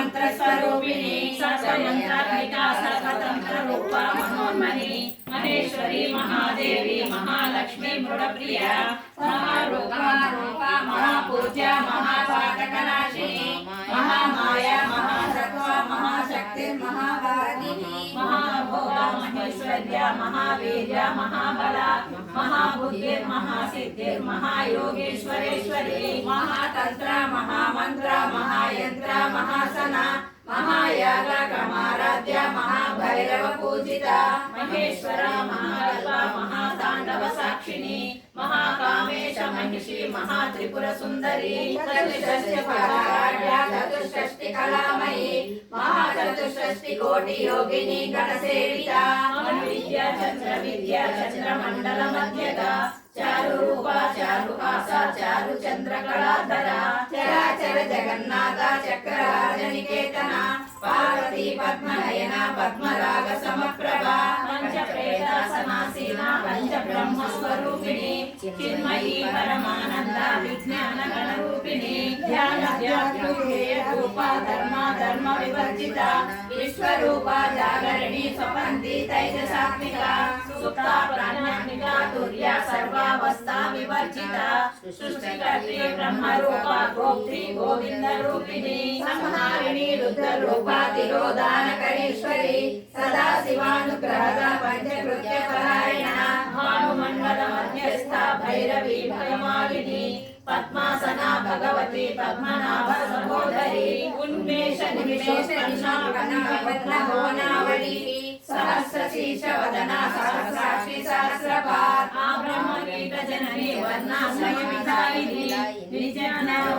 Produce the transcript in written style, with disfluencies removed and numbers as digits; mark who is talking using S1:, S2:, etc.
S1: मंत्र स्वरूपिणी सर्वमंत्रात्मिका सर्वतंत्र रूपा मनोन्मणि महेश्वरी महादेवी महालक्ष्मी मृडप्रिया महारूपा रूपा महापूज्या महापातकनाशिनी महामाया महासत्वा महाशक्ति महावादिनी महाभोगा महेश्वर्या महावीर्या महाबला महाबुद्धिर् महासिद्धिर् महायोगेश्वरेश्वरी महातंत्र महामंत्र महायंत्र महासना महायाग क्रमाराध्य महाभैरव पूजिता महेश्वरा महाकल्पा महातांडव साक्षिणी महाकामेश महिषी महात्रिपुर सुंदरी चतुष्षष्टि कलामयी महाचतुष्षष्टि कोटि योगिनी गणसेविता विद्या चंद्र मंडल मध्यदा चारु रूपा चारु आसा चारु चंद्र कलाधरा चराचर जगन्नाथ चक्रार्जनिकेतना पार्वती पद्मनयना पद्मराग समप्रभा पंच प्रेतासनासीना पंच ब्रह्म स्वरूपिणी चिन्मयी परमानंद विज्ञान गणरूपिणी ध्यान रूपा धर्म विवर्जिता विश्वरूपा जागरिणी स्वपन्ति तैजसात्मिका सुप्ता प्राणात्मिका तुर्या सर्वावस्था विवर्जिता सृष्टिकर्त्री ब्रह्मरूपा गोप्त्री गोविंद रूपिणी संहारिणी रुद्र रूपा तिरोधानकरीश्वरी सदा शिवानुग्रहदा पंचकृत्य परायणा भानुमंडल मध्यस्था भैरवी भयमालिनी पद्मासना भगवती पद्मनाभ सहोदरी उन्मेष निमेष पद्मनाभवनावली सहस्रशीर्ष वदना सहस्राक्षी सहस्रपाद ब्रह्म कीट जननी वर्णा स्वयं विधायिनी